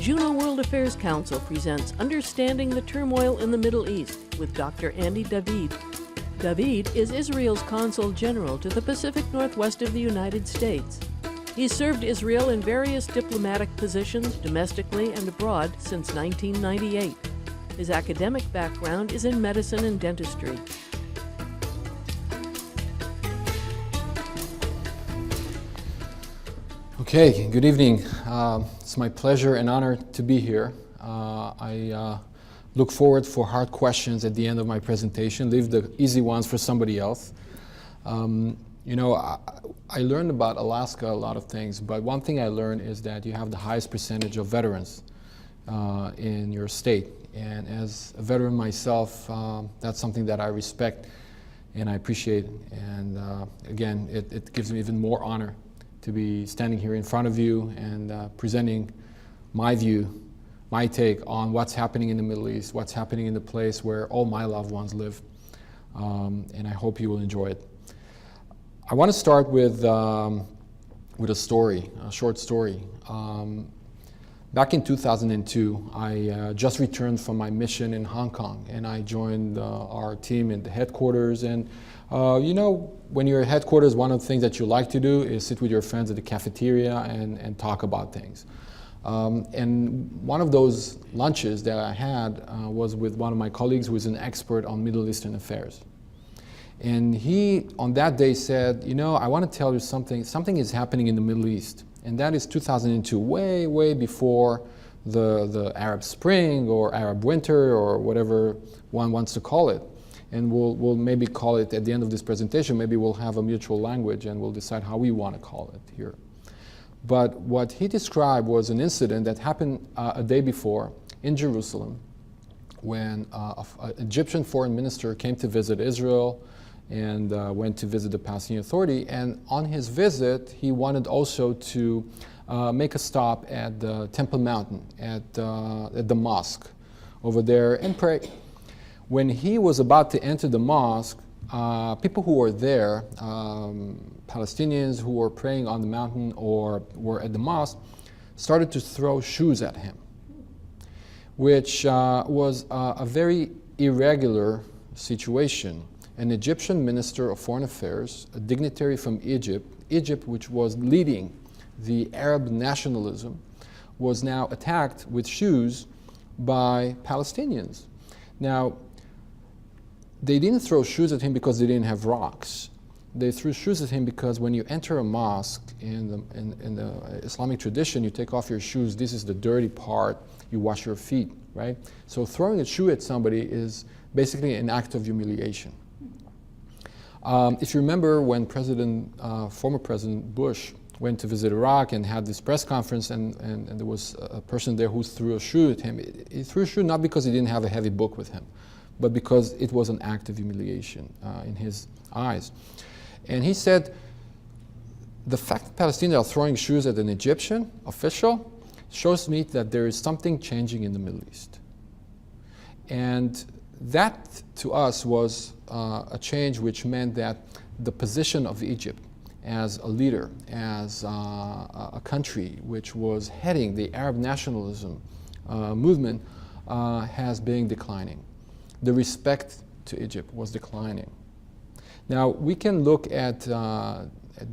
Juneau World Affairs Council presents Understanding the Turmoil in the Middle East with Dr. Andy David. David is Israel's Consul General to the Pacific Northwest of the United States. He's served Israel in various diplomatic positions, domestically and abroad, since 1998. His academic background is in medicine and dentistry. Okay, good evening. It's my pleasure and honor to be here. I look forward for hard questions at the end of my presentation. Leave the easy ones for somebody else. I learned about Alaska a lot of things, but one thing I learned is that you have the highest percentage of veterans in your state. And as a veteran myself, that's something that I respect and I appreciate. And again, it gives me even more honor to be standing here in front of you and presenting my view, my take on what's happening in the Middle East, what's happening in the place where all my loved ones live. And I hope you will enjoy it. I want to start with a story, a short story. Back in 2002, I just returned from my mission in Hong Kong, and I joined our team in the headquarters. And when you're at headquarters, one of the things that you like to do is sit with your friends at the cafeteria and talk about things. And one of those lunches that I had was with one of my colleagues who is an expert on Middle Eastern affairs. And he, on that day, said, I want to tell you something. Something is happening in the Middle East. And that is 2002, way, way before the Arab Spring or Arab Winter or whatever one wants to call it. And we'll maybe call it, at the end of this presentation, maybe we'll have a mutual language and we'll decide how we want to call it here. But what he described was an incident that happened a day before in Jerusalem when an Egyptian foreign minister came to visit Israel and went to visit the Palestinian Authority. And on his visit, he wanted also to make a stop at the Temple Mountain, at the mosque over there and pray. When he was about to enter the mosque, people who were there, Palestinians who were praying on the mountain or were at the mosque, started to throw shoes at him, which was a very irregular situation. An Egyptian minister of foreign affairs, a dignitary from Egypt which was leading the Arab nationalism, was now attacked with shoes by Palestinians. Now, they didn't throw shoes at him because they didn't have rocks. They threw shoes at him because when you enter a mosque in the Islamic tradition, you take off your shoes. This is the dirty part. You wash your feet, right? So throwing a shoe at somebody is basically an act of humiliation. If you remember when former President Bush went to visit Iraq and had this press conference and there was a person there who threw a shoe at him, he threw a shoe not because he didn't have a heavy book with him, but because it was an act of humiliation in his eyes. And he said, the fact that Palestinians are throwing shoes at an Egyptian official shows me that there is something changing in the Middle East. And that, to us, was a change which meant that the position of Egypt as a leader, as a country which was heading the Arab nationalism movement, has been declining. The respect to Egypt was declining. Now, we can look at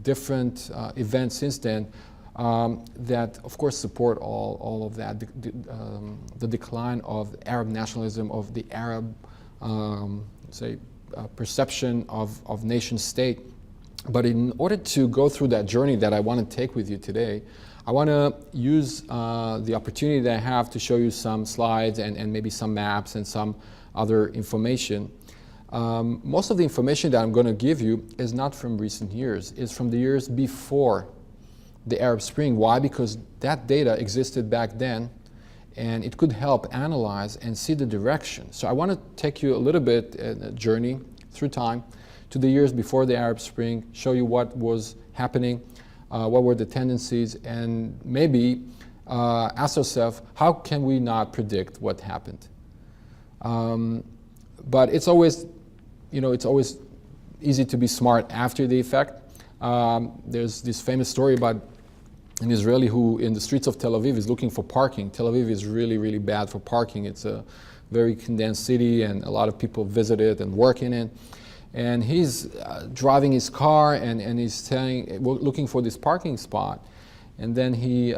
different events since then that, of course, support all of that, the decline of Arab nationalism, of the Arab, perception of nation state. But in order to go through that journey that I want to take with you today, I want to use the opportunity that I have to show you some slides and maybe some maps and some other information. Most of the information that I'm going to give you is not from recent years. It's from the years before the Arab Spring. Why? Because that data existed back then and it could help analyze and see the direction. So I want to take you a little bit a journey through time to the years before the Arab Spring, show you what was happening, what were the tendencies, and maybe ask ourselves, how can we not predict what happened? But it's always, it's always easy to be smart after the effect. There's this famous story about an Israeli who in the streets of Tel Aviv is looking for parking. Tel Aviv is really, really bad for parking. It's a very condensed city and a lot of people visit it and work in it. And he's driving his car and he's looking for this parking spot. And then he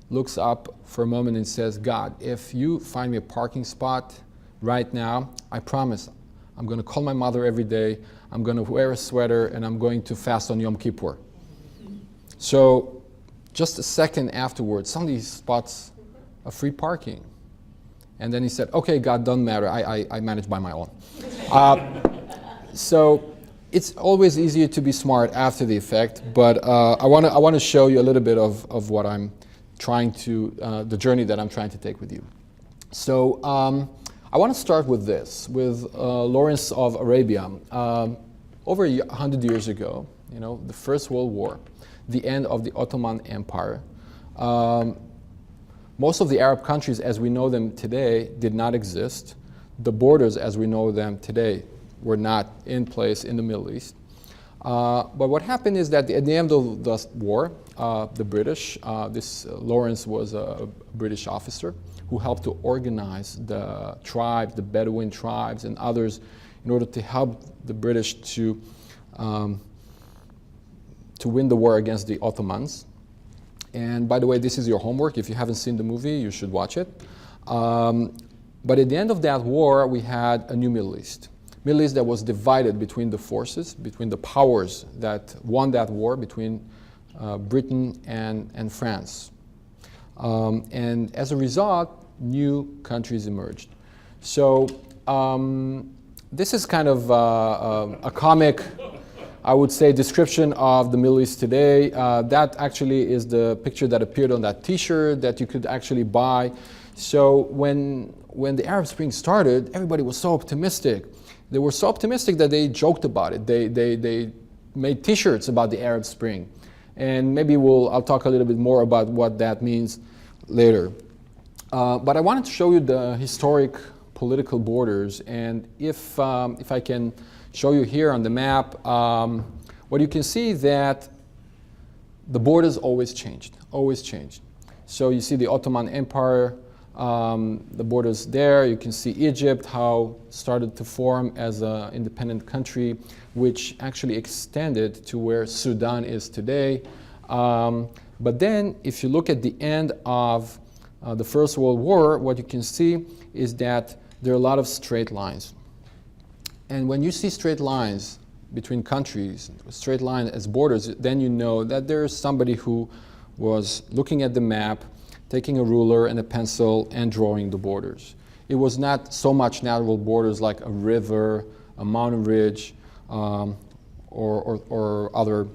looks up for a moment and says, God, if you find me a parking spot right now, I promise I'm going to call my mother every day, I'm going to wear a sweater, and I'm going to fast on Yom Kippur. So just a second afterwards, somebody spots a free parking. And then he said, okay, God, doesn't matter, I manage by my own. So it's always easier to be smart after the effect, but I want to show you a little bit of what I'm trying to, the journey that I'm trying to take with you. So I want to start with this, with Lawrence of Arabia. Over 100 years ago, the First World War, the end of the Ottoman Empire, most of the Arab countries as we know them today did not exist. The borders as we know them today were not in place in the Middle East. But what happened is that at the end of the war, the British, this Lawrence was a British officer who helped to organize the tribes, the Bedouin tribes and others in order to help the British to win the war against the Ottomans. And by the way, this is your homework. If you haven't seen the movie, you should watch it. But at the end of that war, we had a new Middle East. Middle East that was divided between the forces, between the powers that won that war, between Britain and France. And as a result, new countries emerged. So this is kind of a comic, I would say, description of the Middle East today. That actually is the picture that appeared on that T-shirt that you could actually buy. So when the Arab Spring started, everybody was so optimistic. They were so optimistic that they joked about it. They made T-shirts about the Arab Spring. And maybe I'll talk a little bit more about what that means later. But I wanted to show you the historic political borders. And if I can show you here on the map, what you can see that the borders always changed. So you see the Ottoman Empire, the borders there. You can see Egypt, how it started to form as an independent country, which actually extended to where Sudan is today. But then, if you look at the end of the First World War, what you can see is that there are a lot of straight lines. And when you see straight lines between countries, straight lines as borders, then you know that there's somebody who was looking at the map, taking a ruler and a pencil and drawing the borders. It was not so much natural borders like a river, a mountain ridge, or other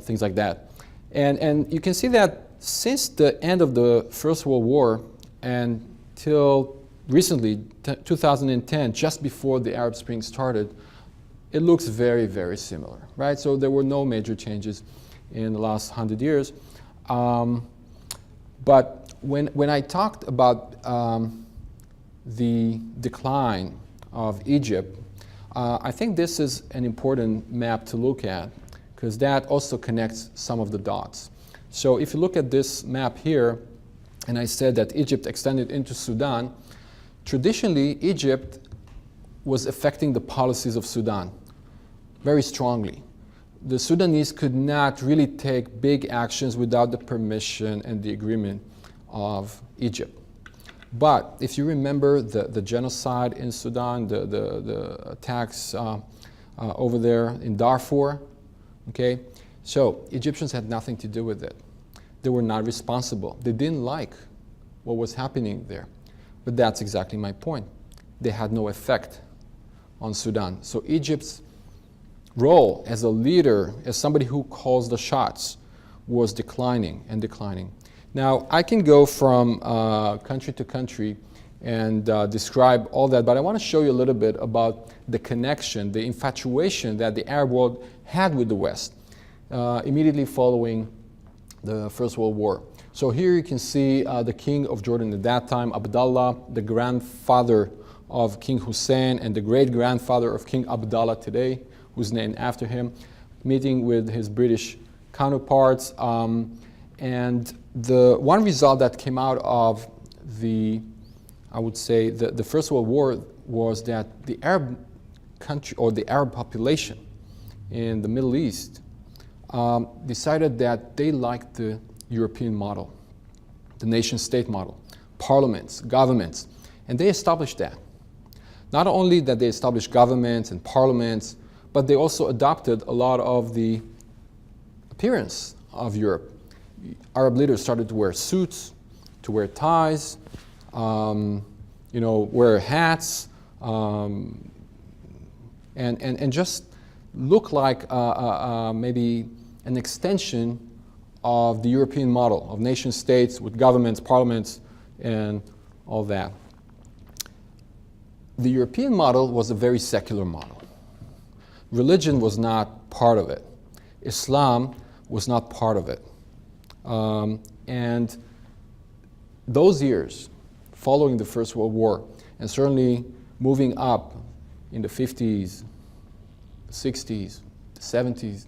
things like that. And you can see that since the end of the First World War until recently, 2010, just before the Arab Spring started, it looks very, very similar, right? So there were no major changes in the last 100 years. But when I talked about the decline of Egypt, I think this is an important map to look at because that also connects some of the dots. So if you look at this map here, and I said that Egypt extended into Sudan, traditionally Egypt was affecting the policies of Sudan very strongly. The Sudanese could not really take big actions without the permission and the agreement of Egypt. But if you remember the genocide in Sudan, the attacks over there in Darfur, okay? So Egyptians had nothing to do with it. They were not responsible. They didn't like what was happening there. But that's exactly my point. They had no effect on Sudan. So Egypt's role as a leader, as somebody who calls the shots, was declining and declining. Now, I can go from country to country and describe all that, but I want to show you a little bit about the connection, the infatuation that the Arab world had with the West immediately following the First World War. So here you can see the king of Jordan at that time, Abdullah, the grandfather of King Hussein and the great-grandfather of King Abdullah today, who's named after him, meeting with his British counterparts. And the one result that came out of the, I would say, the First World War was that the Arab country, or the Arab population in the Middle East, decided that they liked the European model, the nation-state model, parliaments, governments, and they established that. Not only that they established governments and parliaments, but they also adopted a lot of the appearance of Europe. Arab leaders started to wear suits, to wear ties, wear hats, and just look like maybe an extension of the European model of nation states with governments, parliaments, and all that. The European model was a very secular model. Religion was not part of it. Islam was not part of it. And those years following the First World War, and certainly moving up in the 50s, 60s, 70s,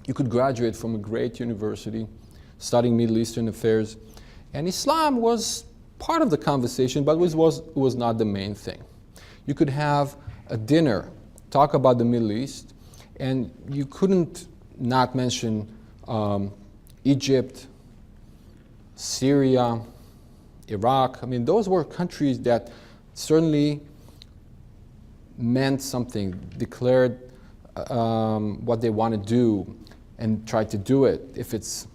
you could graduate from a great university studying Middle Eastern affairs, and Islam was part of the conversation, but it was not the main thing. You could have a dinner, talk about the Middle East, and you couldn't not mention Egypt, Syria, Iraq. I mean, those were countries that certainly meant something, declared what they want to do, and tried to do it, if it's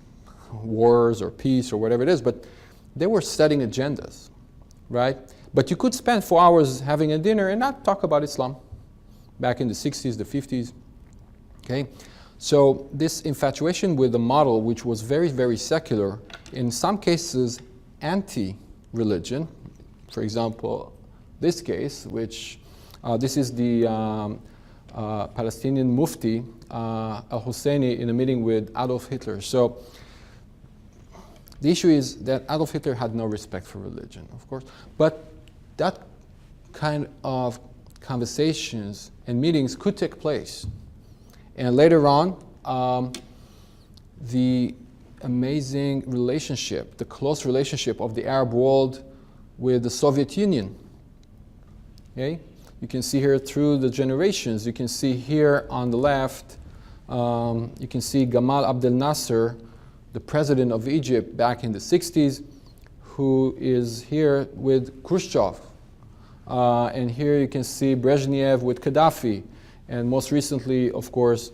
wars or peace or whatever it is, but they were setting agendas, right? But you could spend 4 hours having a dinner and not talk about Islam back in the 60s, the 50s, okay? So this infatuation with the model, which was very, very secular, in some cases anti-religion, for example, this case, which this is the Palestinian Mufti al-Husseini in a meeting with Adolf Hitler. So the issue is that Adolf Hitler had no respect for religion, of course, but that kind of conversations and meetings could take place. And later on, the amazing relationship, the close relationship of the Arab world with the Soviet Union. Okay? You can see here through the generations. You can see here on the left, you can see Gamal Abdel Nasser, the president of Egypt back in the 60s, who is here with Khrushchev. And here you can see Brezhnev with Gaddafi. And most recently, of course,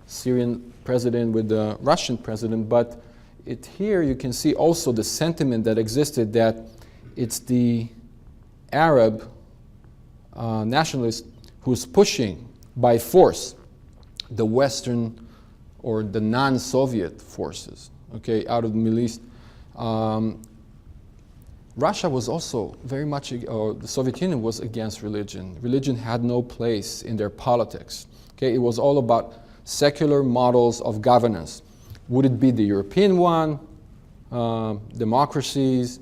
Syrian president with the Russian president. But here you can see also the sentiment that existed, that it's the Arab nationalist who's pushing by force the Western or the non-Soviet forces, okay, out of the Middle East. Russia was also very much, or the Soviet Union was against religion. Religion had no place in their politics. Okay, it was all about secular models of governance. Would it be the European one, democracies,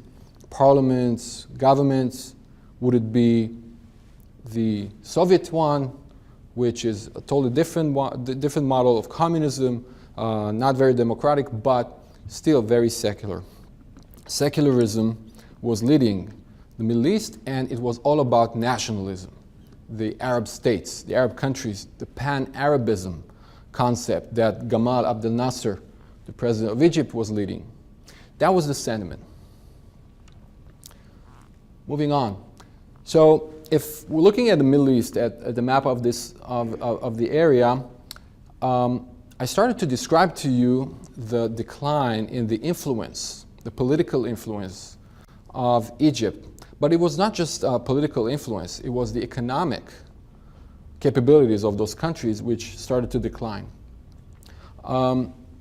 parliaments, governments? Would it be the Soviet one, which is a totally different model of communism, not very democratic, but still very secular? Secularism was leading the Middle East, and it was all about nationalism. The Arab states, the Arab countries, the pan-Arabism concept that Gamal Abdel Nasser, the president of Egypt, was leading. That was the sentiment. Moving on. So if we're looking at the Middle East, at the map of the area, I started to describe to you the decline in the influence, the political influence of Egypt. But it was not just political influence, it was the economic capabilities of those countries which started to decline.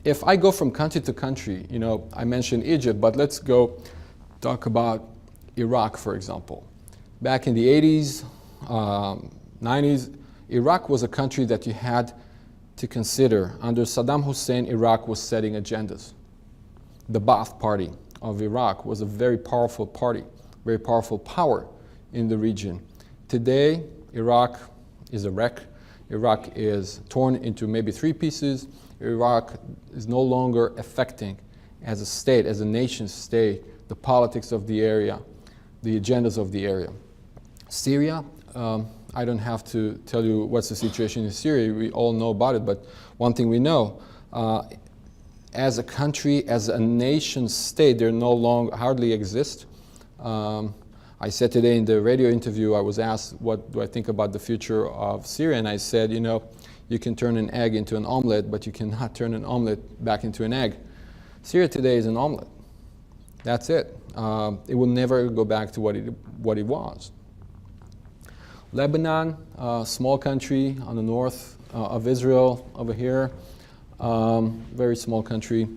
If I go from country to country, I mentioned Egypt, but let's go talk about Iraq, for example. Back in the 80s, 90s, Iraq was a country that you had to consider. Under Saddam Hussein, Iraq was setting agendas. The Ba'ath Party of Iraq was a very powerful party, very powerful power in the region. Today, Iraq is a wreck. Iraq is torn into maybe 3 pieces, Iraq is no longer affecting, as a state, as a nation state, the politics of the area, the agendas of the area. Syria, I don't have to tell you what's the situation in Syria. We all know about it, but one thing we know, as a country, as a nation state, they no longer hardly exist. I said today in the radio interview, I was asked what do I think about the future of Syria, and I said, you know, you can turn an egg into an omelet, but you cannot turn an omelet back into an egg. Syria today is an omelet. That's it. It will never go back to what it was. Lebanon, small country on the north of Israel over here, very small country.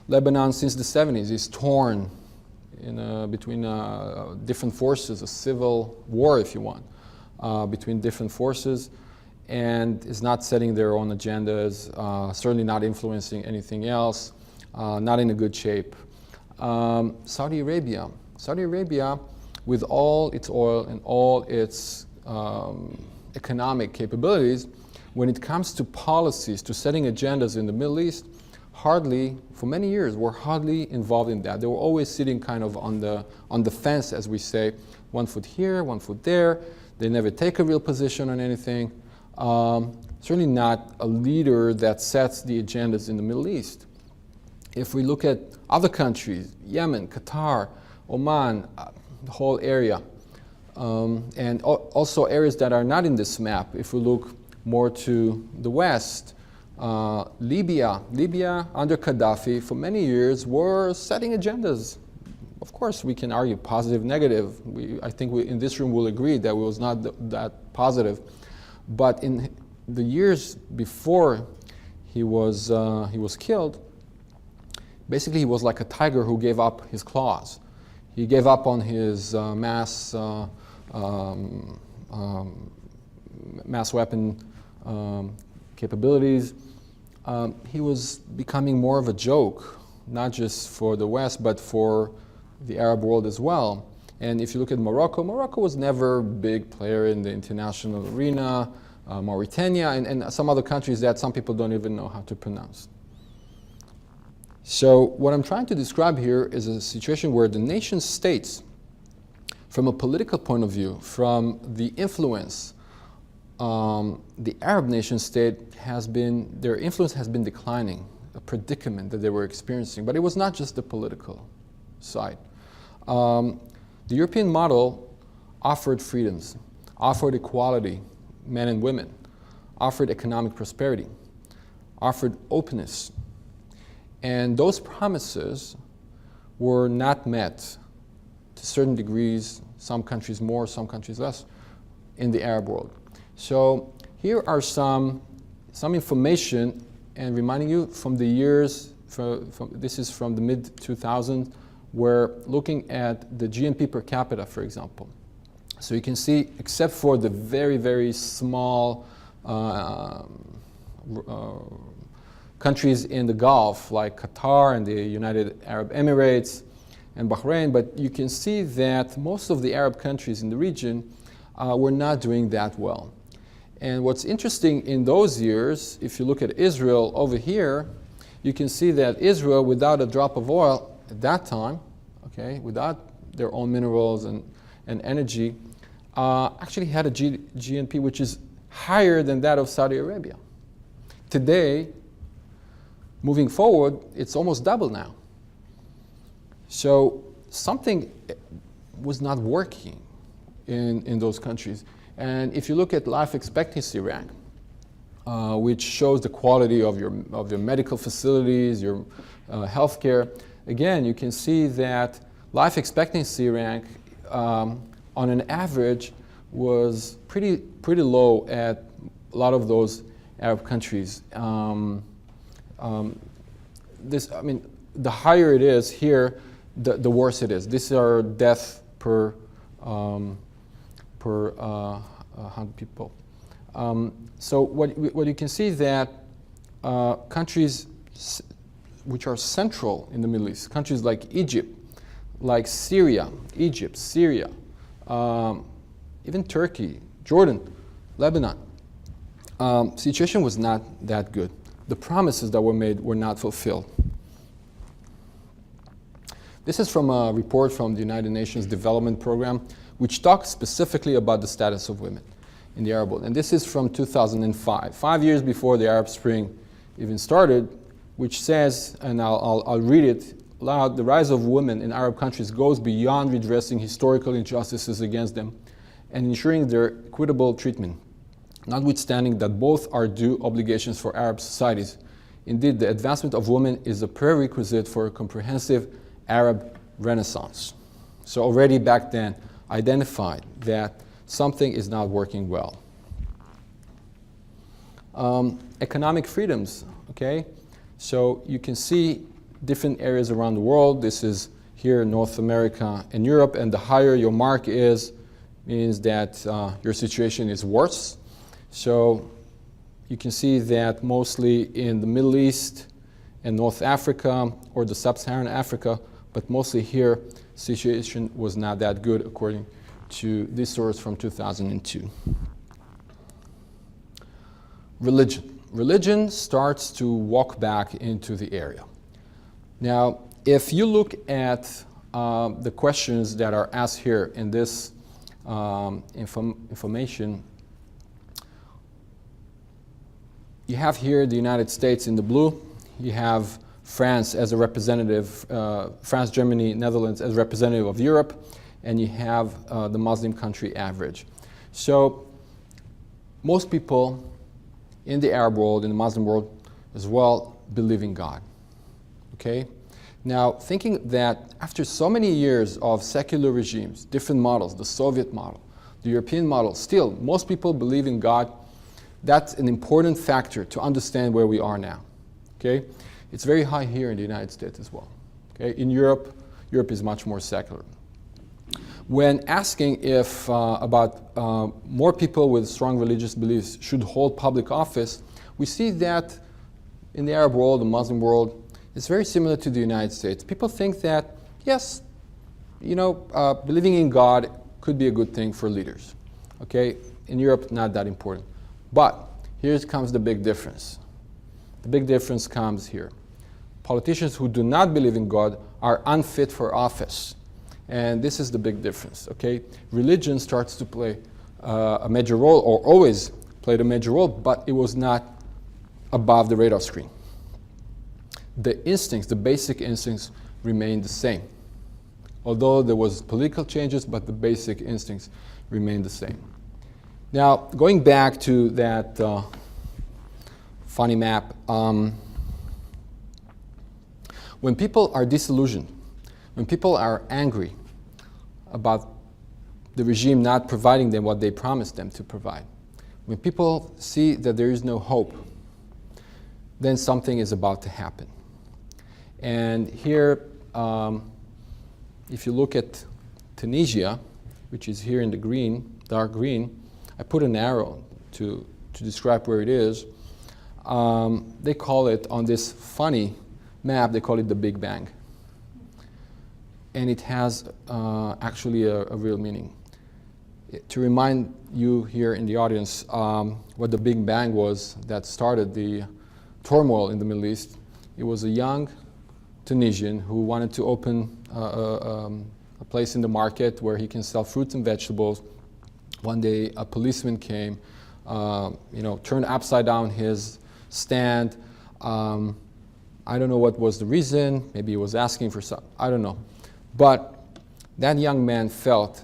Lebanon since the 70s is torn between different forces, a civil war if you want, between different forces, and is not setting their own agendas, certainly not influencing anything else, not in a good shape. Saudi Arabia, with all its oil and all its economic capabilities, when it comes to policies, to setting agendas in the Middle East, for many years, were hardly involved in that. They were always sitting kind of on the fence, as we say, 1 foot here, 1 foot there. They never take a real position on anything. Certainly not a leader that sets the agendas in the Middle East. If we look at other countries, Yemen, Qatar, Oman, the whole area, and also areas that are not in this map, if we look more to the west, Libya under Gaddafi for many years were setting agendas. Of course, we can argue positive, negative. I think in this room will agree that it was not that positive. But in the years before he was killed, basically he was like a tiger who gave up his claws. He gave up on his mass weapon capabilities. He was becoming more of a joke, not just for the West, but for the Arab world as well. And if you look at Morocco was never a big player in the international arena, Mauritania, and some other countries that some people don't even know how to pronounce. So what I'm trying to describe here is a situation where the nation states, from a political point of view, from the influence, the Arab nation state their influence has been declining, a predicament that they were experiencing. But it was not just the political side. The European model offered freedoms, offered equality, men and women, offered economic prosperity, offered openness. And those promises were not met to certain degrees, some countries more, some countries less, in the Arab world. So here are some information, and reminding you from the years, this is from the mid-2000s, we're looking at the GNP per capita, for example. So you can see, except for the very, very small countries in the Gulf, like Qatar and the United Arab Emirates and Bahrain, but you can see that most of the Arab countries in the region were not doing that well. And what's interesting in those years, if you look at Israel over here, you can see that Israel, without a drop of oil at that time, okay, without their own minerals and energy, actually had a GNP which is higher than that of Saudi Arabia. Today, moving forward, it's almost double now. So something was not working in those countries. And if you look at life expectancy rank, which shows the quality of your medical facilities, your healthcare, again, you can see that life expectancy rank on an average was pretty low at a lot of those Arab countries. The higher it is here, the worse it is. These are deaths per 100 people. So what you can see that countries which are central in the Middle East, countries like Egypt, like Syria, even Turkey, Jordan, Lebanon, situation was not that good. the promises that were made were not fulfilled. This is from a report from the United Nations Development Program, which talks specifically about the status of women in the Arab world. And this is from 2005, 5 years before the Arab Spring even started, which says, and I'll read it aloud, the rise of women in Arab countries goes beyond redressing historical injustices against them and ensuring their equitable treatment, notwithstanding that both are due obligations for Arab societies. Indeed, the advancement of women is a prerequisite for a comprehensive Arab Renaissance. So already back then, identified that something is not working well. Economic freedoms, okay? So you can see different areas around the world. This is here in North America and Europe, and the higher your mark is, means that your situation is worse. So you can see that mostly in the Middle East and North Africa or the Sub-Saharan Africa, but mostly here, situation was not that good according to this source from 2002. Religion. Religion starts to walk back into the area. Now, if you look at the questions that are asked here in this information, you have here the United States in the blue, you have France as a representative, France, Germany, Netherlands as representative of Europe, and you have the Muslim country average. So most people in the Arab world, in the Muslim world as well, believe in God. Okay? Now, thinking that after so many years of secular regimes, different models, the Soviet model, the European model, still most people believe in God. That's an important factor to understand where we are now. Okay? It's very high here in the United States as well. Okay? In Europe, Europe is much more secular. When asking if about more people with strong religious beliefs should hold public office, we see that in the Arab world, the Muslim world, it's very similar to the United States. People think that, yes, you know, believing in God could be a good thing for leaders. Okay? In Europe, not that important. But here comes the big difference. The big difference comes here. Politicians who do not believe in God are unfit for office. And this is the big difference, okay? Religion starts to play a major role, or always played a major role, but it was not above the radar screen. The instincts, the basic instincts remained the same. Although there was political changes, but the basic instincts remained the same. Now, going back to that funny map, when people are disillusioned, when people are angry about the regime not providing them what they promised them to provide, when people see that there is no hope, then something is about to happen. And here, if you look at Tunisia, which is here in the green, dark green, I put an arrow to describe where it is. They call it, on this funny map, they call it the Big Bang. And it has actually a real meaning. To remind you here in the audience what the Big Bang was that started the turmoil in the Middle East, it was a young Tunisian who wanted to open a place in the market where he can sell fruits and vegetables. One day a policeman came, turned upside down his stand. I don't know what was the reason. Maybe he was asking for something. I don't know. But that young man felt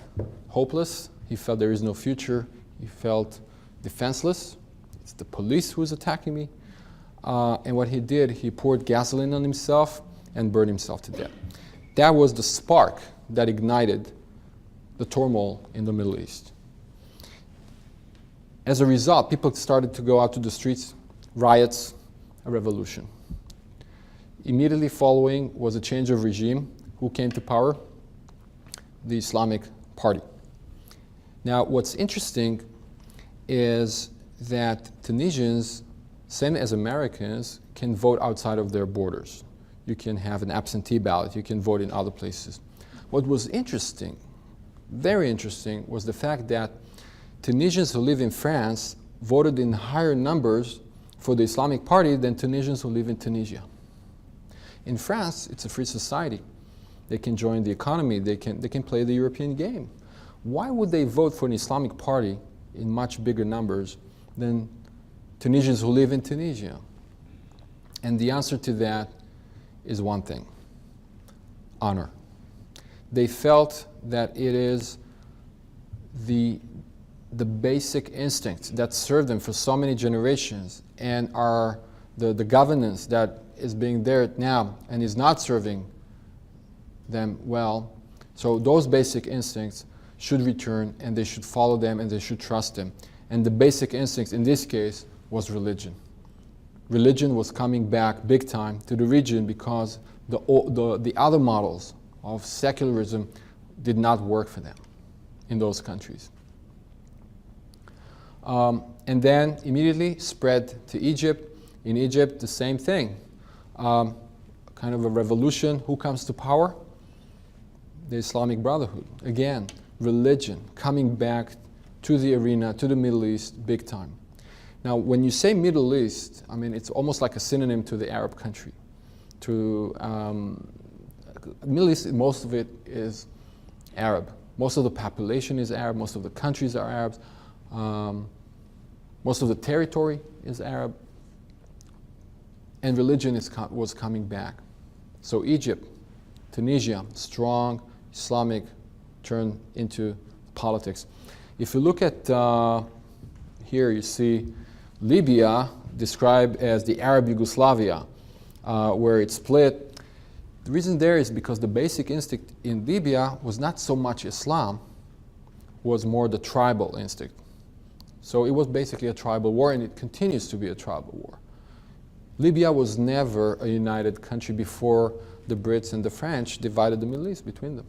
hopeless. He felt there is no future. He felt defenseless. It's the police who's attacking me. And what he did, he poured gasoline on himself and burned himself to death. That was the spark that ignited the turmoil in the Middle East. As a result, people started to go out to the streets, riots, a revolution. Immediately following was a change of regime. Who came to power? The Islamic Party. Now, what's interesting is that Tunisians, same as Americans, can vote outside of their borders. You can have an absentee ballot. You can vote in other places. What was interesting, very interesting, was the fact that Tunisians who live in France voted in higher numbers for the Islamic Party than Tunisians who live in Tunisia. In France, it's a free society. They can join the economy, they can play the European game. Why would they vote for an Islamic Party in much bigger numbers than Tunisians who live in Tunisia? And the answer to that is one thing: honor. They felt that it is the basic instinct that served them for so many generations, and are the governance that is being there now and is not serving them well. So those basic instincts should return, and they should follow them, and they should trust them. And the basic instinct in this case was religion. Religion was coming back big time to the region because the other models of secularism did not work for them in those countries. And then immediately spread to Egypt. In Egypt, the same thing. Kind of a revolution. Who comes to power? The Islamic Brotherhood. Again, religion coming back to the arena, to the Middle East, big time. Now, when you say Middle East, I mean, it's almost like a synonym to the Arab country. Middle East, most of it is Arab. Most of the population is Arab. Most of the countries are Arabs. Most of the territory is Arab. And religion was coming back. So Egypt, Tunisia, strong Islamic turn into politics. If you look at here, you see Libya described as the Arab Yugoslavia, where it split. The reason there is because the basic instinct in Libya was not so much Islam, was more the tribal instinct. So it was basically a tribal war, and it continues to be a tribal war. Libya was never a united country before the Brits and the French divided the Middle East between them,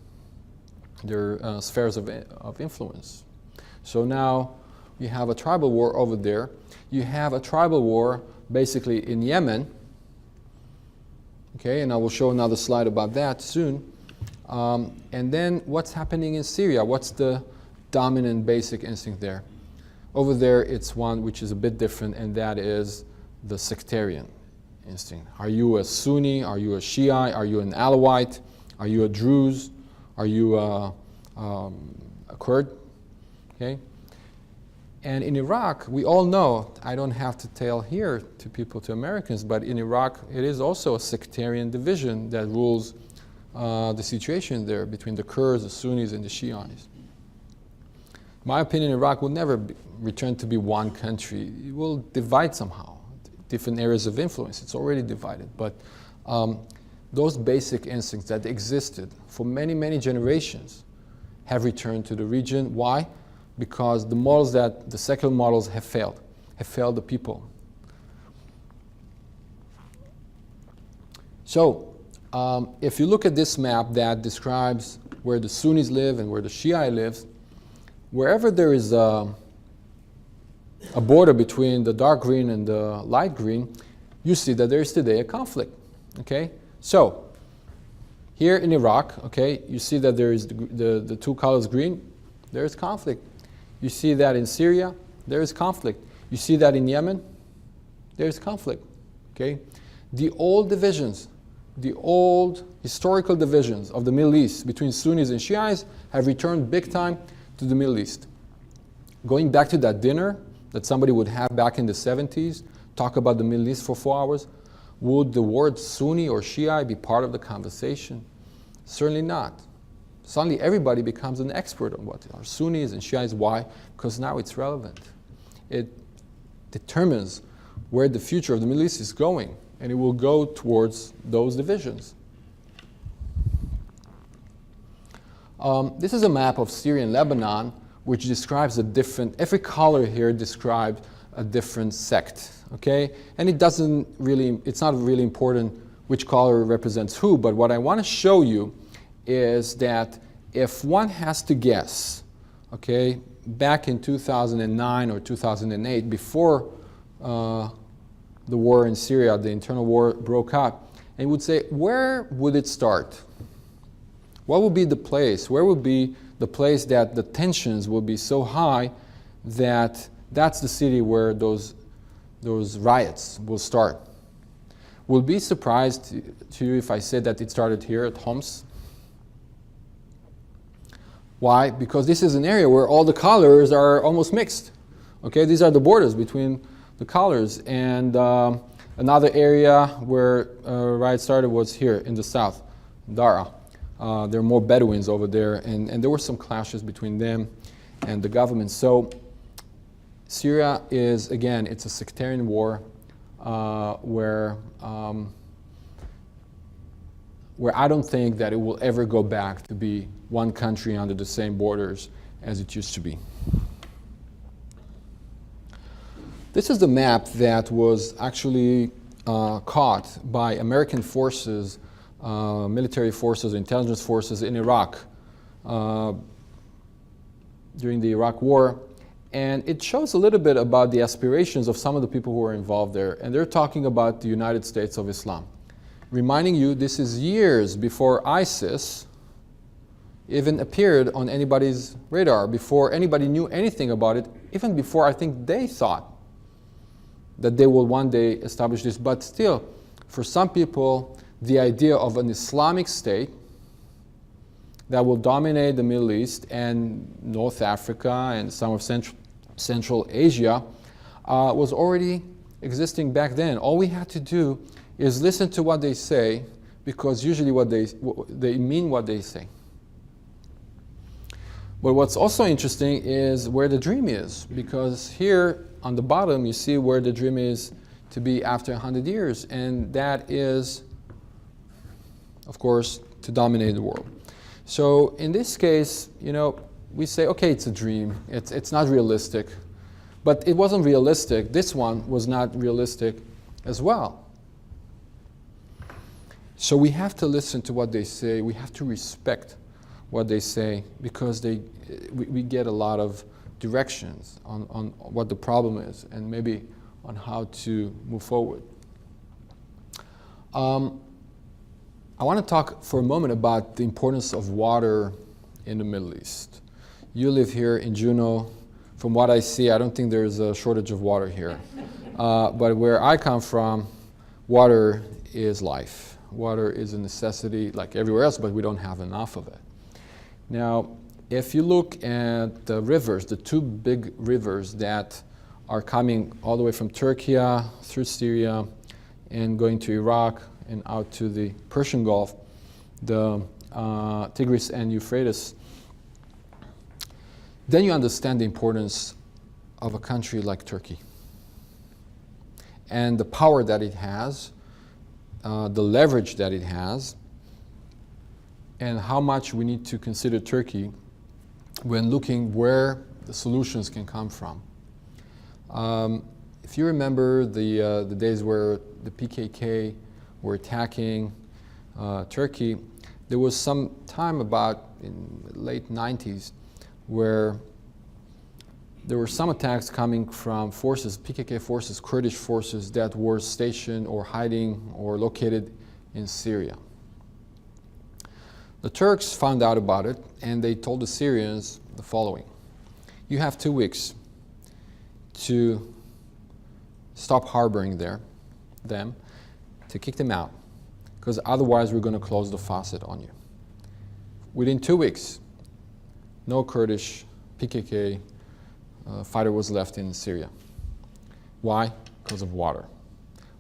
their spheres of influence. So now you have a tribal war over there. You have a tribal war basically in Yemen. Okay, and I will show another slide about that soon. And then what's happening in Syria? What's the dominant basic instinct there? Over there, it's one which is a bit different, and that is the sectarian instinct. Are you a Sunni? Are you a Shiite? Are you an Alawite? Are you a Druze? Are you a Kurd? Okay. And in Iraq, we all know, I don't have to tell here to people, to Americans, but in Iraq, it is also a sectarian division that rules the situation there between the Kurds, the Sunnis, and the Shiites. In my opinion, Iraq will never return to be one country. It will divide somehow, different areas of influence. It's already divided. But those basic instincts that existed for many, many generations have returned to the region. Why? Because the models that the secular models have failed the people. So if you look at this map that describes where the Sunnis live and where the Shia lives, wherever there is a border between the dark green and the light green, you see that there is today a conflict. Okay, so here in Iraq, okay, you see that there is the two colors green. There is conflict. You see that in Syria, there is conflict. You see that in Yemen, there is conflict. Okay, the old divisions, the old historical divisions of the Middle East between Sunnis and Shiites have returned big time to the Middle East. Going back to that dinner that somebody would have back in the 70s, talk about the Middle East for 4 hours, would the word Sunni or Shiite be part of the conversation? Certainly not. Suddenly everybody becomes an expert on what are Sunnis and Shiites. Why? Because now it's relevant. It determines where the future of the Middle East is going, and it will go towards those divisions. This is a map of Syrian Lebanon, which describes a different, every color here describes a different sect, okay? And it's not really important which color represents who, but what I want to show you is that if one has to guess, okay, back in 2009 or 2008, before the war in Syria, the internal war broke out, and would say, where would it start? What would be the place? Where would be the place that the tensions will be so high that that's the city where those those riots will start. Will be surprised to you if I said that it started here at Homs. Why? Because this is an area where all the colors are almost mixed. Okay, these are the borders between the colors. And another area where riots started was here in the south, Dara. There are more Bedouins over there, and there were some clashes between them and the government. So Syria is, again, it's a sectarian war where I don't think that it will ever go back to be one country under the same borders as it used to be. This is the map that was actually caught by American forces, military forces, intelligence forces in Iraq during the Iraq War. And it shows a little bit about the aspirations of some of the people who were involved there. And they're talking about the United States of Islam. Reminding you, this is years before ISIS even appeared on anybody's radar, before anybody knew anything about it, even before I think they thought that they will one day establish this. But still, for some people, the idea of an Islamic state that will dominate the Middle East and North Africa and some of Central Asia was already existing back then. All we had to do is listen to what they say, because usually they mean what they say. But what's also interesting is where the dream is, because here on the bottom you see where the dream is to be after 100 years, and that is, of course, to dominate the world. So in this case, you know, we say, okay, it's a dream, it's not realistic, but it wasn't realistic. This one was not realistic as well. So we have to listen to what they say. We have to respect what they say, because we get a lot of directions on what the problem is and maybe on how to move forward. I want to talk for a moment about the importance of water in the Middle East. You live here in Juneau. From what I see, I don't think there's a shortage of water here. But where I come from, water is life. Water is a necessity like everywhere else, but we don't have enough of it. Now, if you look at the rivers, the two big rivers that are coming all the way from Turkey through Syria and going to Iraq and out to the Persian Gulf, the Tigris and Euphrates, then you understand the importance of a country like Turkey and the power that it has, the leverage that it has, and how much we need to consider Turkey when looking where the solutions can come from. If you remember the days where the PKK were attacking Turkey, there was some time about in the late 90s where there were some attacks coming from forces, PKK forces, Kurdish forces that were stationed or hiding or located in Syria. The Turks found out about it, and they told the Syrians the following: you have 2 weeks to stop harboring them, to kick them out, because otherwise we're going to close the faucet on you. Within 2 weeks, no Kurdish PKK fighter was left in Syria. Why? Because of water.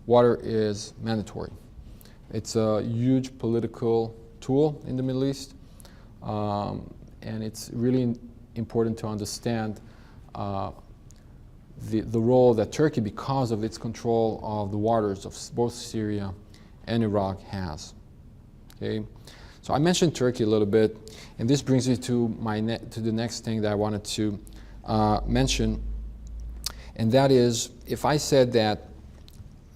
Water is mandatory. It's a huge political tool in the Middle East, and it's really important to understand the role that Turkey, because of its control of the waters of both Syria and Iraq, has. Okay, so I mentioned Turkey a little bit, and this brings me to the next thing that I wanted to mention, and that is, if I said that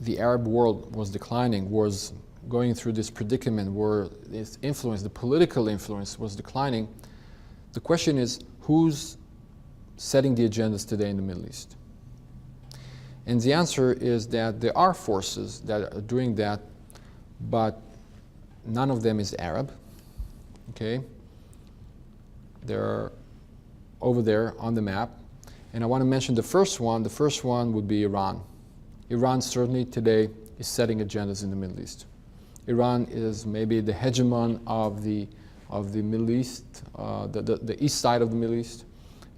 the Arab world was declining, was going through this predicament where its influence, the political influence, was declining, the question is, who's setting the agendas today in the Middle East? And the answer is that there are forces that are doing that, but none of them is Arab. Okay? They're over there on the map. And I want to mention the first one. The first one would be Iran. Iran certainly today is setting agendas in the Middle East. Iran is maybe the hegemon of the Middle East, the east side of the Middle East,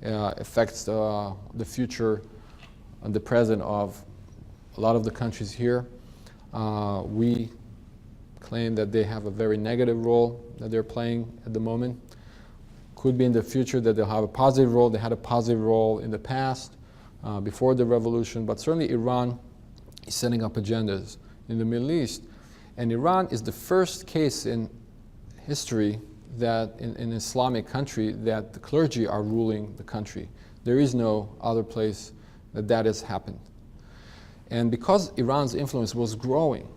affects the future and the present of a lot of the countries here. We claim that they have a very negative role that they're playing at the moment. Could be in the future that they'll have a positive role. They had a positive role in the past, before the revolution, but certainly Iran is setting up agendas in the Middle East. And Iran is the first case in history that in an Islamic country that the clergy are ruling the country. There is no other place that has happened. And because Iran's influence was growing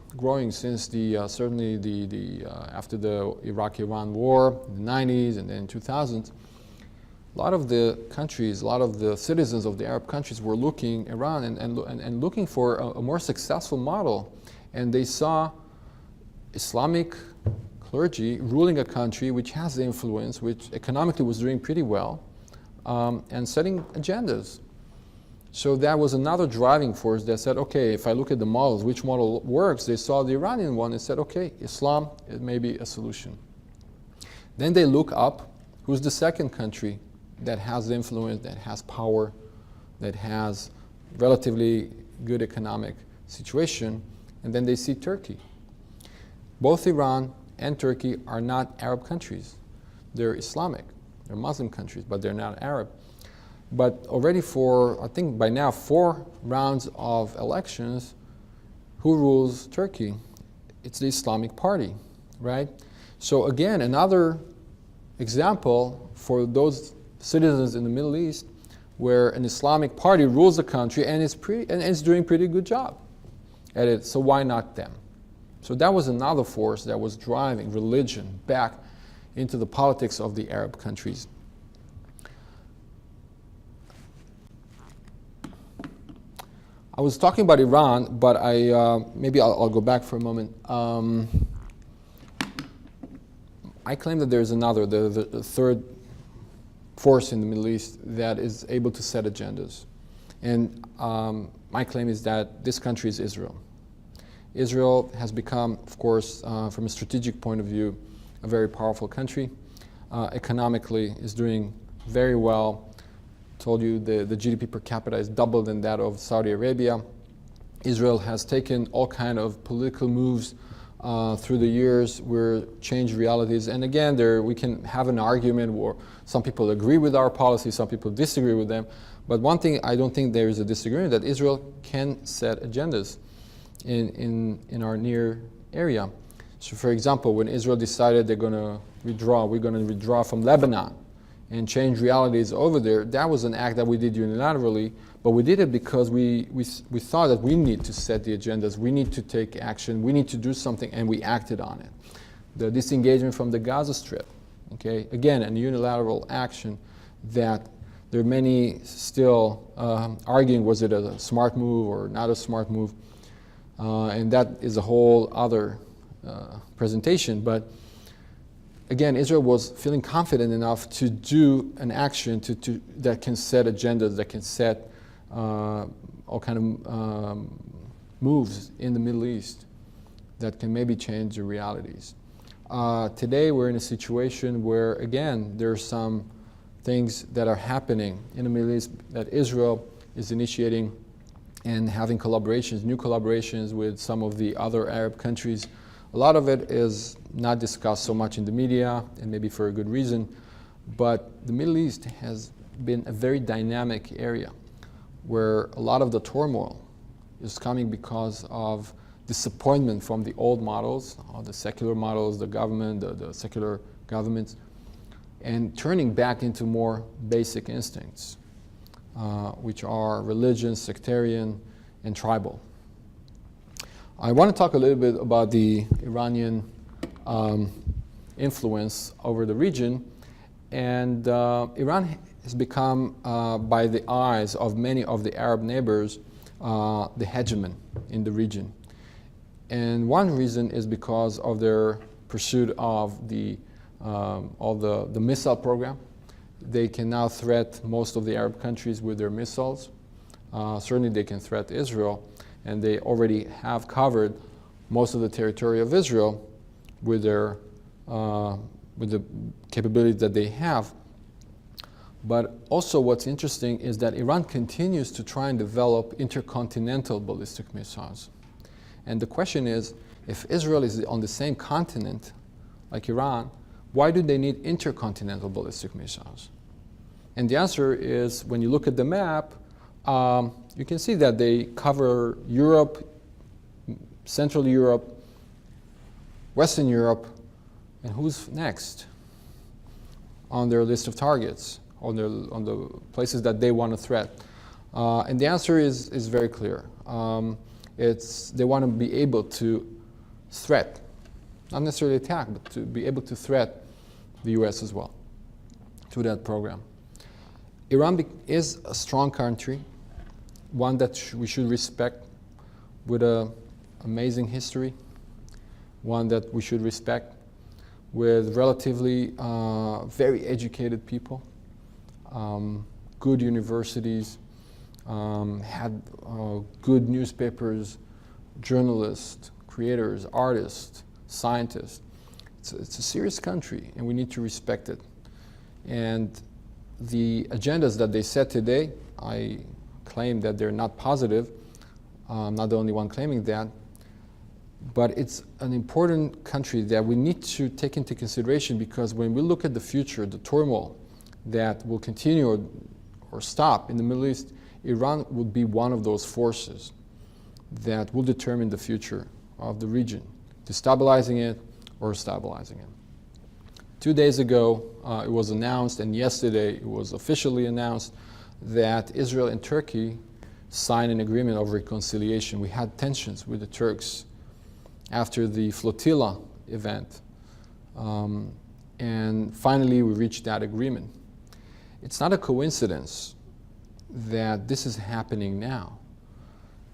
since certainly after the Iraq-Iran war in the 90s and then in 2000s, a lot of the countries, a lot of the citizens of the Arab countries were looking Iran and looking for a more successful model. And they saw Islamic clergy ruling a country which has influence, which economically was doing pretty well, and setting agendas. So that was another driving force that said, okay, if I look at the models, which model works? They saw the Iranian one and said, okay, Islam, it may be a solution. Then they look up, who's the second country that has influence, that has power, that has relatively good economic situation, and then they see Turkey. Both Iran and Turkey are not Arab countries. They're Islamic. They're Muslim countries, but they're not Arab. But already for, I think by now, 4 rounds of elections, who rules Turkey? It's the Islamic Party, right? So again, another example for those citizens in the Middle East where an Islamic party rules the country and is doing a pretty good job at it. So why not them? So that was another force that was driving religion back into the politics of the Arab countries. I was talking about Iran, but maybe I'll go back for a moment. I claim that there's another, the third force in the Middle East that is able to set agendas. And my claim is that this country is Israel. Israel has become, of course, from a strategic point of view, a very powerful country. Economically is doing very well. Told you the GDP per capita is double than that of Saudi Arabia. Israel has taken all kind of political moves through the years where changed realities. And again, we can have an argument where some people agree with our policy, some people disagree with them. But one thing, I don't think there is a disagreement that Israel can set agendas in our near area. So for example, when Israel decided we're going to withdraw from Lebanon and change realities over there, that was an act that we did unilaterally, but we did it because we thought that we need to set the agendas, we need to take action, we need to do something, and we acted on it. The disengagement from the Gaza Strip, okay, again, a unilateral action that there are many still arguing, was it a smart move or not a smart move, and that is a whole other presentation, but again, Israel was feeling confident enough to do an action that can set agendas, that can set all kind of moves in the Middle East that can maybe change the realities. Today, we're in a situation where, again, there are some things that are happening in the Middle East that Israel is initiating and having collaborations, new collaborations with some of the other Arab countries. A lot of it is not discussed so much in the media, and maybe for a good reason, but the Middle East has been a very dynamic area where a lot of the turmoil is coming because of disappointment from the old models, the secular models, the government, the secular governments, and turning back into more basic instincts, which are religion, sectarian, and tribal. I want to talk a little bit about the Iranian influence over the region. And Iran has become, by the eyes of many of the Arab neighbors, the hegemon in the region. And one reason is because of their pursuit of all the missile program. They can now threat most of the Arab countries with their missiles. Certainly they can threat Israel. and they already have covered most of the territory of Israel with their with the capabilities that they have. But also what's interesting is that Iran continues to try and develop intercontinental ballistic missiles. And the question is, if Israel is on the same continent like Iran, why do they need intercontinental ballistic missiles? And the answer is, when you look at the map, you can see that they cover Europe, Central Europe, Western Europe, and who's next on their list of targets, on the places that they want to threat? And the answer is very clear. They want to be able to threat, not necessarily attack, but to be able to threat the US as well through that program. Iran is a strong country, one that we should respect, with an amazing history, one that we should respect, with relatively very educated people, good universities, had good newspapers, journalists, creators, artists, scientists. It's a serious country, and we need to respect it. And the agendas that they set today, I claim that they're not positive. I'm not the only one claiming that. But it's an important country that we need to take into consideration, because when we look at the future, the turmoil that will continue or stop in the Middle East, Iran will be one of those forces that will determine the future of the region, destabilizing it or stabilizing it. 2 days ago, it was announced, and yesterday it was officially announced, that Israel and Turkey signed an agreement of reconciliation. We had tensions with the Turks after the flotilla event, and finally we reached that agreement. It's not a coincidence that this is happening now.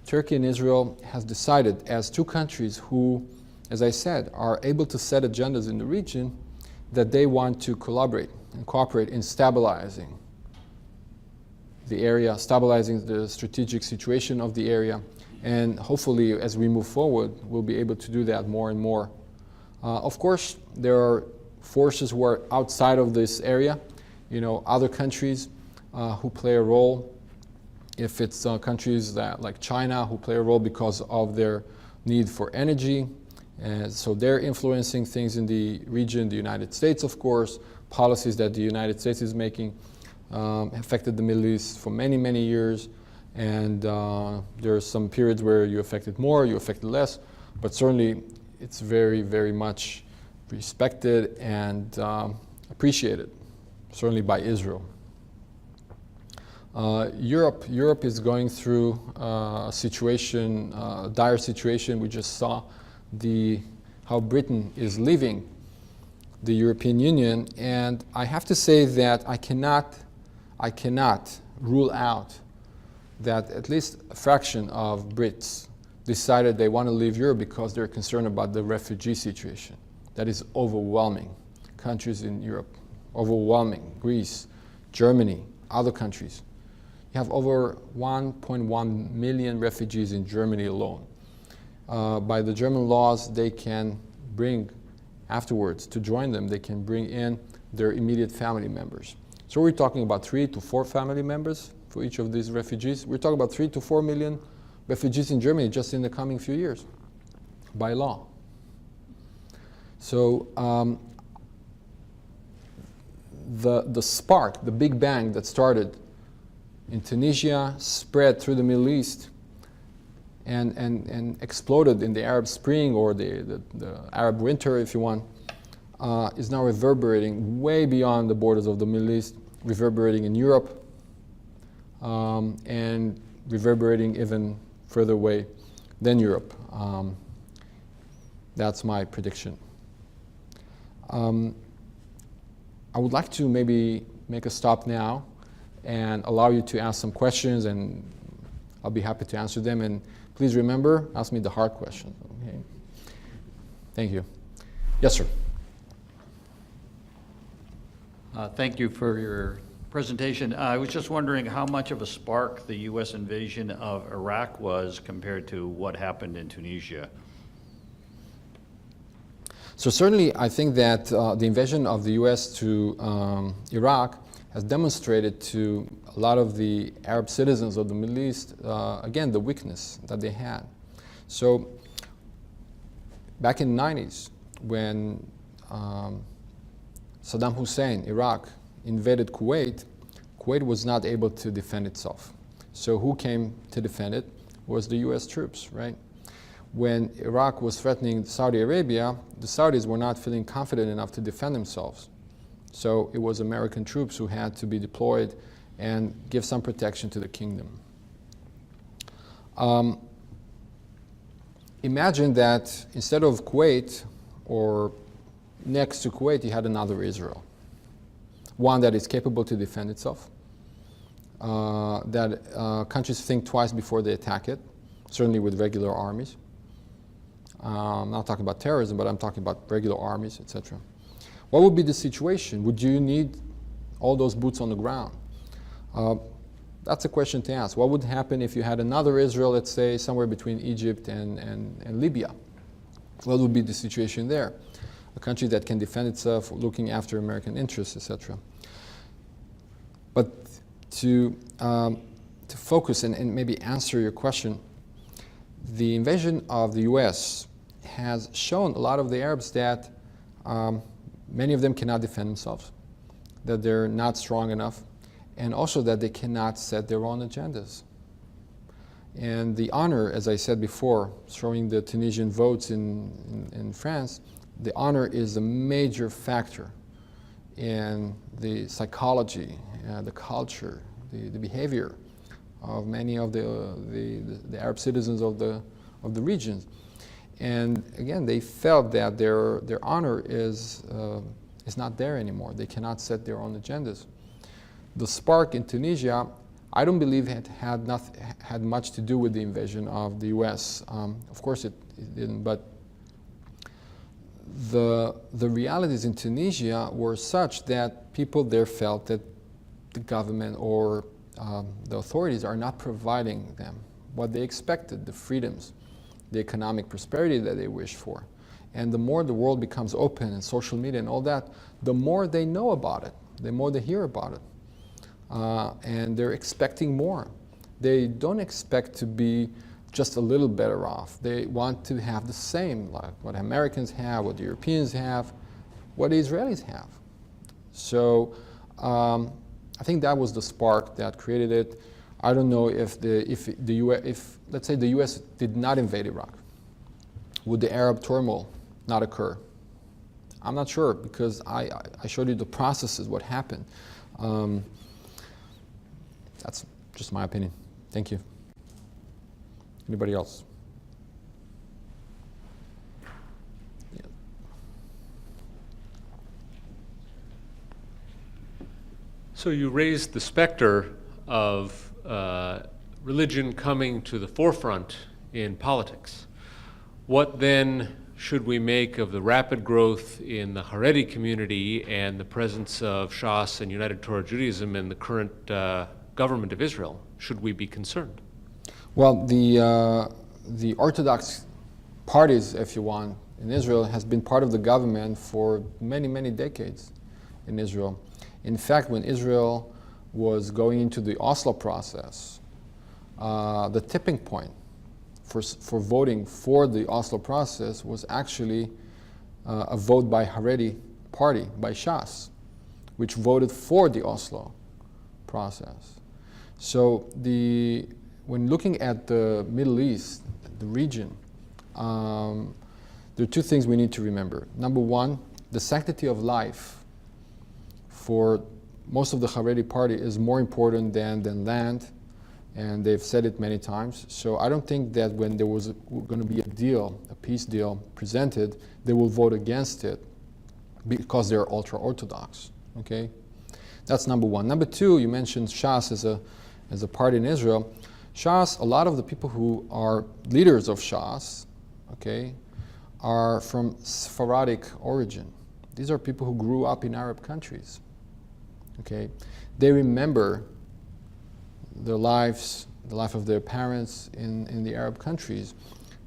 Turkey and Israel has decided, as two countries who, as I said, are able to set agendas in the region, that they want to collaborate and cooperate in stabilizing the area, stabilizing the strategic situation of the area, and hopefully as we move forward, we'll be able to do that more and more. Of course, there are forces who are outside of this area, other countries who play a role. If it's countries like China, who play a role because of their need for energy, and so they're influencing things in the region. The United States, of course, policies that the United States is making affected the Middle East for many, many years. And there are some periods where you affected more, you affected less, but certainly it's very, very much respected and appreciated, certainly by Israel. Europe is going through a situation, a dire situation. We just saw how Britain is leaving the European Union, and I have to say that I cannot rule out that at least a fraction of Brits decided they want to leave Europe because they're concerned about the refugee situation. That is overwhelming. Countries in Europe, overwhelming. Greece, Germany, other countries. You have over 1.1 million refugees in Germany alone. By the German laws, they can bring afterwards, to join them, they can bring in their immediate family members. So we're talking about 3 to 4 family members for each of these refugees. We're talking about 3 to 4 million refugees in Germany just in the coming few years, by law. So the spark, the big bang that started in Tunisia, spread through the Middle East, and exploded in the Arab Spring, or the Arab Winter, if you want, is now reverberating way beyond the borders of the Middle East, reverberating in Europe, and reverberating even further away than Europe. That's my prediction. I would like to maybe make a stop now and allow you to ask some questions, and I'll be happy to answer them. And please remember, ask me the hard questions. Okay? Thank you. Yes, sir. Thank you for your presentation. I was just wondering how much of a spark the U.S. invasion of Iraq was compared to what happened in Tunisia. So certainly, I think that the invasion of the U.S. to Iraq has demonstrated to a lot of the Arab citizens of the Middle East, again, the weakness that they had. So back in the 90s, when Saddam Hussein, Iraq, invaded Kuwait, Kuwait was not able to defend itself. So who came to defend it was the U.S. troops, right? When Iraq was threatening Saudi Arabia, the Saudis were not feeling confident enough to defend themselves. So it was American troops who had to be deployed and give some protection to the kingdom. Imagine that instead of Kuwait, or next to Kuwait, you had another Israel. One that is capable to defend itself, that countries think twice before they attack it, certainly with regular armies. I'm not talking about terrorism, but I'm talking about regular armies, etc. What would be the situation? Would you need all those boots on the ground? That's a question to ask. What would happen if you had another Israel, let's say, somewhere between Egypt and Libya? What would be the situation there? A country that can defend itself, looking after American interests, etc. But to focus and maybe answer your question, the invasion of the U.S. has shown a lot of the Arabs that many of them cannot defend themselves, that they're not strong enough, and also that they cannot set their own agendas. And the honor, as I said before, showing the Tunisian votes in France, the honor is a major factor in the psychology, the culture, the behavior of many of the Arab citizens of the regions. And again, they felt that their honor is not there anymore. They cannot set their own agendas. The spark in Tunisia, I don't believe it had much to do with the invasion of the U.S. Of course it didn't, but the realities in Tunisia were such that people there felt that the government or the authorities are not providing them what they expected, the freedoms, the economic prosperity that they wish for. And the more the world becomes open and social media and all that, the more they know about it, the more they hear about it. And they're expecting more. They don't expect to be just a little better off. They want to have the same, like what Americans have, what the Europeans have, what the Israelis have. So I think that was the spark that created it. I don't know if let's say the U.S. did not invade Iraq, would the Arab turmoil not occur? I'm not sure, because I showed you the processes, what happened. That's just my opinion. Thank you. Anybody else? Yeah. So you raised the specter of religion coming to the forefront in politics. What then should we make of the rapid growth in the Haredi community and the presence of Shas and United Torah Judaism in the current government of Israel? Should we be concerned? Well, the Orthodox parties, if you want, in Israel has been part of the government for many, many decades in Israel. In fact, when Israel was going into the Oslo process, the tipping point for voting for the Oslo process was actually a vote by Haredi party, by Shas, which voted for the Oslo process. So when looking at the Middle East, the region, there are two things we need to remember. Number one, the sanctity of life for most of the Haredi party is more important than land, and they've said it many times. So I don't think that when there was going to be a deal, a peace deal presented, they will vote against it because they're ultra-Orthodox, okay? That's number one. Number two, you mentioned Shas as a party in Israel. Shas, a lot of the people who are leaders of Shas, okay, are from Sephardic origin. These are people who grew up in Arab countries. Okay, they remember the life of their parents in the Arab countries.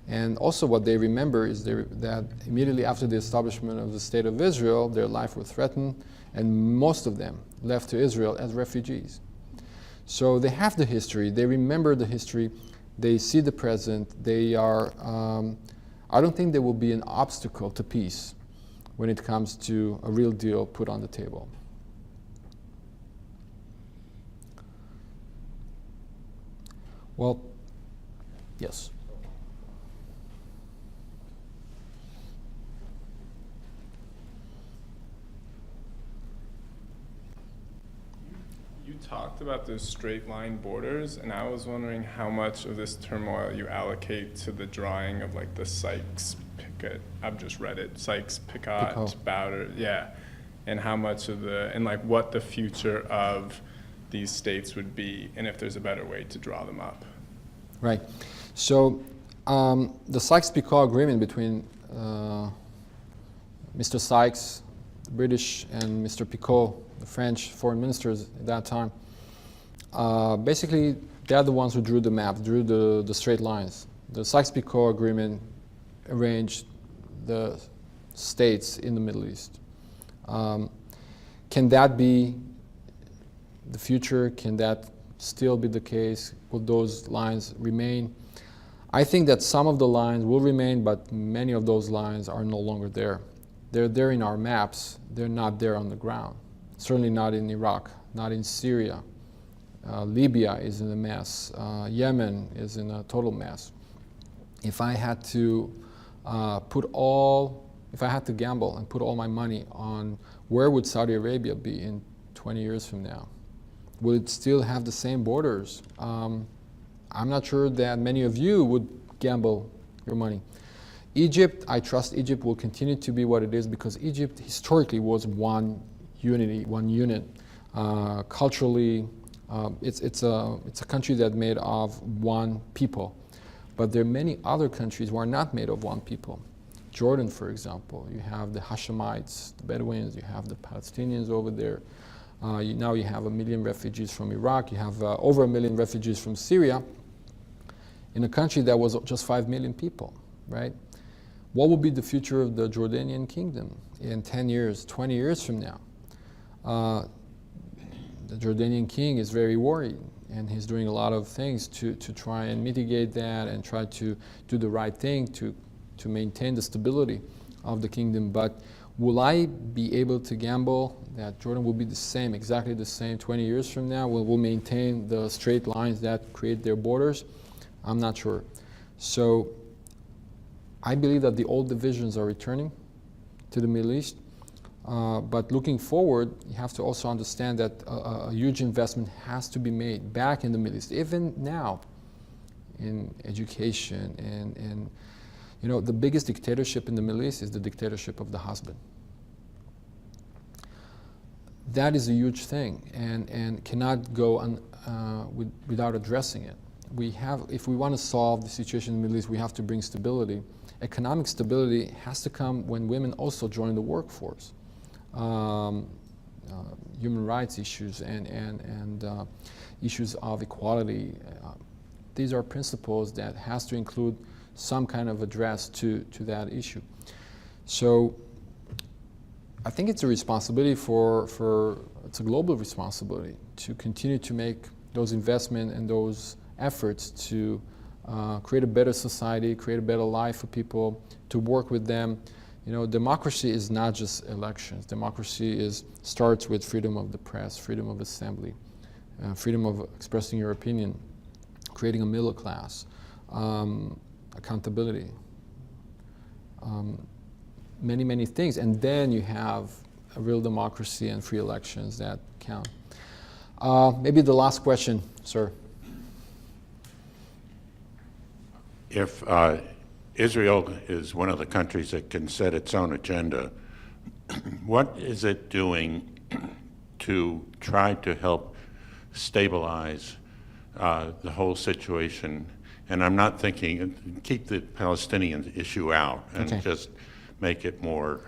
And also what they remember is that immediately after the establishment of the State of Israel, their life was threatened, and most of them left to Israel as refugees. So they have the history, they remember the history, they see the present, they are, I don't think there will be an obstacle to peace when it comes to a real deal put on the table. Well, yes. You talked about those straight line borders, and I was wondering how much of this turmoil you allocate to the drawing of like the Sykes-Picot, I've just read it, Sykes-Picot boundary, yeah, and how much of and like what the future of these states would be, and if there's a better way to draw them up. Right. So the Sykes-Picot agreement between Mr. Sykes, the British, and Mr. Picot, the French foreign ministers at that time, basically they're the ones who drew the map, drew the straight lines. The Sykes-Picot agreement arranged the states in the Middle East. Can that be the future? Can that still be the case? Will those lines remain? I think that some of the lines will remain, but many of those lines are no longer there. They're there in our maps. They're not there on the ground. Certainly not in Iraq, not in Syria. Libya is in a mess. Yemen is in a total mess. If I had to if I had to gamble and put all my money on where would Saudi Arabia be in 20 years from now, will it still have the same borders? I'm not sure that many of you would gamble your money. Egypt, I trust Egypt will continue to be what it is because Egypt historically was one unity, one unit. Culturally, it's a country that's made of one people. But there are many other countries who are not made of one people. Jordan, for example, you have the Hashemites, the Bedouins, you have the Palestinians over there. Now you have 1 million refugees from Iraq, you have over 1 million refugees from Syria, in a country that was just 5 million people, right? What will be the future of the Jordanian kingdom in 10 years, 20 years from now? The Jordanian king is very worried, and he's doing a lot of things to try and mitigate that and try to do the right thing to maintain the stability of the kingdom. But will I be able to gamble that Jordan will be the same, exactly the same 20 years from now? Will we maintain the straight lines that create their borders? I'm not sure. So I believe that the old divisions are returning to the Middle East. But looking forward, you have to also understand that a huge investment has to be made back in the Middle East, even now, in education. And you know, the biggest dictatorship in the Middle East is the dictatorship of the husband. That is a huge thing, and cannot go without addressing it. If we want to solve the situation in the Middle East, we have to bring stability. Economic stability has to come when women also join the workforce. Human rights issues and issues of equality. These are principles that has to include some kind of address to that issue. So I think it's a responsibility it's a global responsibility to continue to make those investments and those efforts to create a better society, create a better life for people, to work with them. You know, democracy is not just elections. Democracy starts with freedom of the press, freedom of assembly, freedom of expressing your opinion, creating a middle class, accountability, many, many things. And then you have a real democracy and free elections that count. Maybe the last question, sir. If Israel is one of the countries that can set its own agenda, what is it doing to try to help stabilize the whole situation? And I'm not thinking, keep the Palestinian issue out and just make it more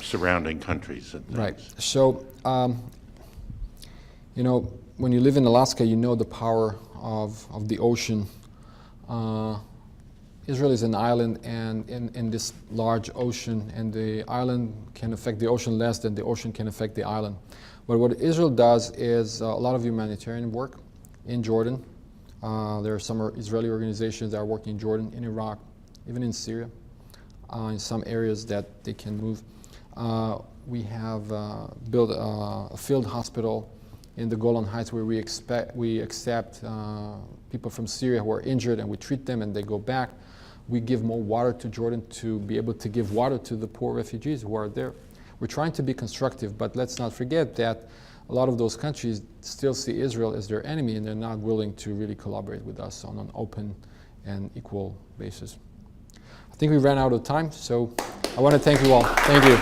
surrounding countries and things. Right. So You know, when you live in Alaska, you know the power of the ocean. Israel is an island, and in this large ocean, and the island can affect the ocean less than the ocean can affect the island. But what Israel does is a lot of humanitarian work in Jordan. There are some Israeli organizations that are working in Jordan, in Iraq, even in Syria, in some areas that they can move. We have built a field hospital in the Golan Heights where we accept people from Syria who are injured, and we treat them and they go back. We give more water to Jordan to be able to give water to the poor refugees who are there. We're trying to be constructive, but let's not forget that a lot of those countries still see Israel as their enemy, and they're not willing to really collaborate with us on an open and equal basis. I think we ran out of time, so I want to thank you all. Thank you.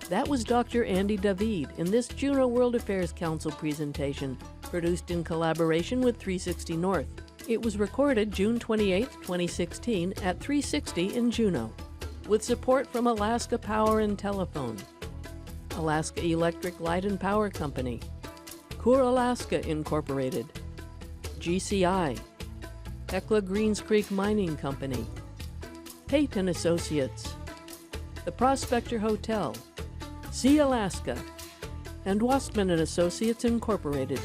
That was Dr. Andy David in this Juneau World Affairs Council presentation, produced in collaboration with 360 North. It was recorded June 28, 2016 at 360 in Juneau, with support from Alaska Power and Telephone, Alaska Electric Light and Power Company, Coeur Alaska Incorporated, GCI, Hecla Greens Creek Mining Company, Peyton Associates, the Prospector Hotel, Sea Alaska, and Wastman & Associates Incorporated.